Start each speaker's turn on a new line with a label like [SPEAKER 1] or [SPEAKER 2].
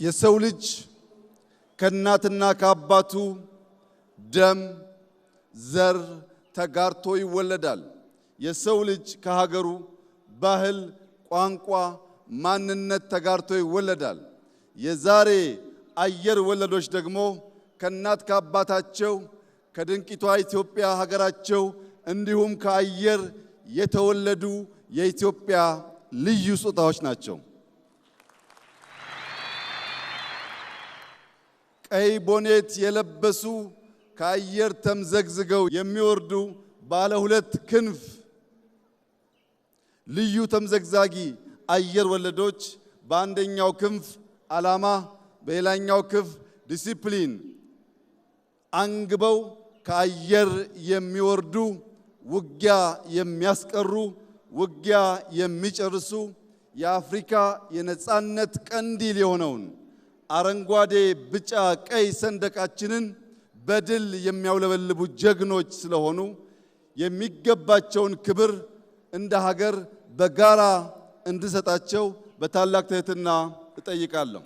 [SPEAKER 1] የሰው ልጅ ከእናትና ከአባቱ ደም ዘር ተጋርቶ ይወለዳል። የሰው ልጅ ከሀገሩ ባህል፣ ቋንቋ፣ ማንነት ተጋርቶ ይወለዳል። የዛሬ አየር ወለዶች ደግሞ ከእናት ከአባታቸው ከድንቂቷ ኢትዮጵያ ሀገራቸው እንዲሁም ከአየር የተወለዱ የኢትዮጵያ ልዩ ስጦታዎች ናቸው። ቀይ ቦኔት የለበሱ ከአየር ተምዘግዝገው የሚወርዱ ባለ ሁለት ክንፍ ልዩ ተምዘግዛጊ አየር ወለዶች በአንደኛው ክንፍ ዓላማ፣ በሌላኛው ክንፍ ዲሲፕሊን አንግበው ከአየር የሚወርዱ ውጊያ የሚያስቀሩ ውጊያ የሚጨርሱ የአፍሪካ የነጻነት ቀንዲል የሆነውን አረንጓዴ፣ ቢጫ፣ ቀይ ሰንደቃችንን በድል የሚያውለበልቡ ጀግኖች ስለሆኑ የሚገባቸውን ክብር እንደ ሀገር በጋራ እንድሰጣቸው በታላቅ ትህትና እጠይቃለሁ።